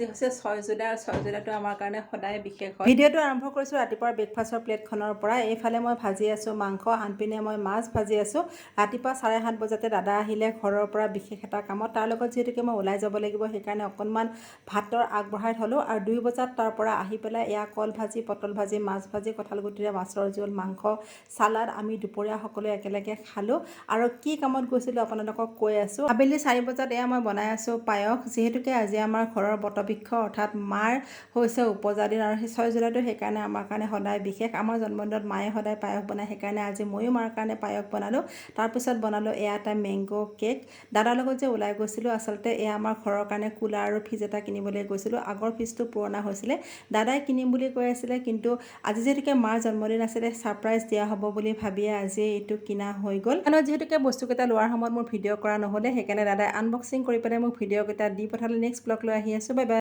আজি হৈছে 6 জুলাই আৰু 6 জুলাইটো আমাৰ কাৰণে সদায় বিশেষ হয়। ভিডিঅ'টো আৰম্ভ কৰিছোঁ ৰাতিপুৱাৰ ব্ৰেকফাষ্টৰ প্লেটখনৰ পৰা। এইফালে মই ভাজি আছোঁ মাংস, আনপিনে মই মাছ ভাজি আছোঁ। ৰাতিপুৱা 7:30 বজাতে দাদা আহিলে ঘৰৰ পৰা বিশেষ এটা কামত। তাৰ লগত যিহেতুকে মই ওলাই যাব লাগিব সেইকাৰণে অকণমান ভাতৰ আগবঢ়াই থ'লোঁ আৰু 2 বজাত তাৰ পৰা আহি পেলাই এয়া কল ভাজি, পটল ভাজি, মাছ ভাজি, কঁঠাল গুটিৰে মাছৰ জোল, মাংস, চালাড আমি দুপৰীয়া সকলোৱে একেলগে খালোঁ। আৰু কি কামত গৈছিলোঁ আপোনালোকক কৈ আছোঁ। আবেলি 4 বজাত এয়া মই বনাই আছোঁ পায়স। যিহেতুকে আজি আমাৰ ঘৰৰ বটবৃক্ষ অৰ্থাৎ মাৰ হৈছে উপজা দিন আৰু 6 জুলাইটো সেইকাৰণে আমাৰ কাৰণে সদায় বিশেষ। আমাৰ জন্মদিনত মায়ে সদায় পায়স বনায়, সেইকাৰণে আজি ময়ো মাৰ কাৰণে পায়স বনালোঁ। তাৰপিছত বনালোঁ এয়া এটা মেংগ' কেক। দাদাৰ লগত যে ওলাই গৈছিলোঁ আচলতে এয়া আমাৰ ঘৰৰ কাৰণে কুলাৰ আৰু ফ্ৰিজ এটা কিনিবলৈ গৈছিলোঁ। আগৰ ফ্ৰিজটো পুৰণা হৈছিলে, দাদাই কিনিম বুলি কৈ আছিলে, কিন্তু আজি যিহেতুকে মাৰ জন্মদিন আছিলে ছাৰপ্ৰাইজ দিয়া হ'ব বুলি ভাবিয়ে আজি এইটো কিনা হৈ গ'ল। কাৰণ যিহেতুকে বস্তুকেইটা লোৱাৰ সময়ত মোৰ ভিডিঅ' কৰা নহ'লে সেইকাৰণে দাদাই আনবক্সিং কৰি পেলাই মোক ভিডিঅ'কেইটা দি পঠালে। নেক্সট ব্লগ লৈ আহি আছোঁ। Bye bye.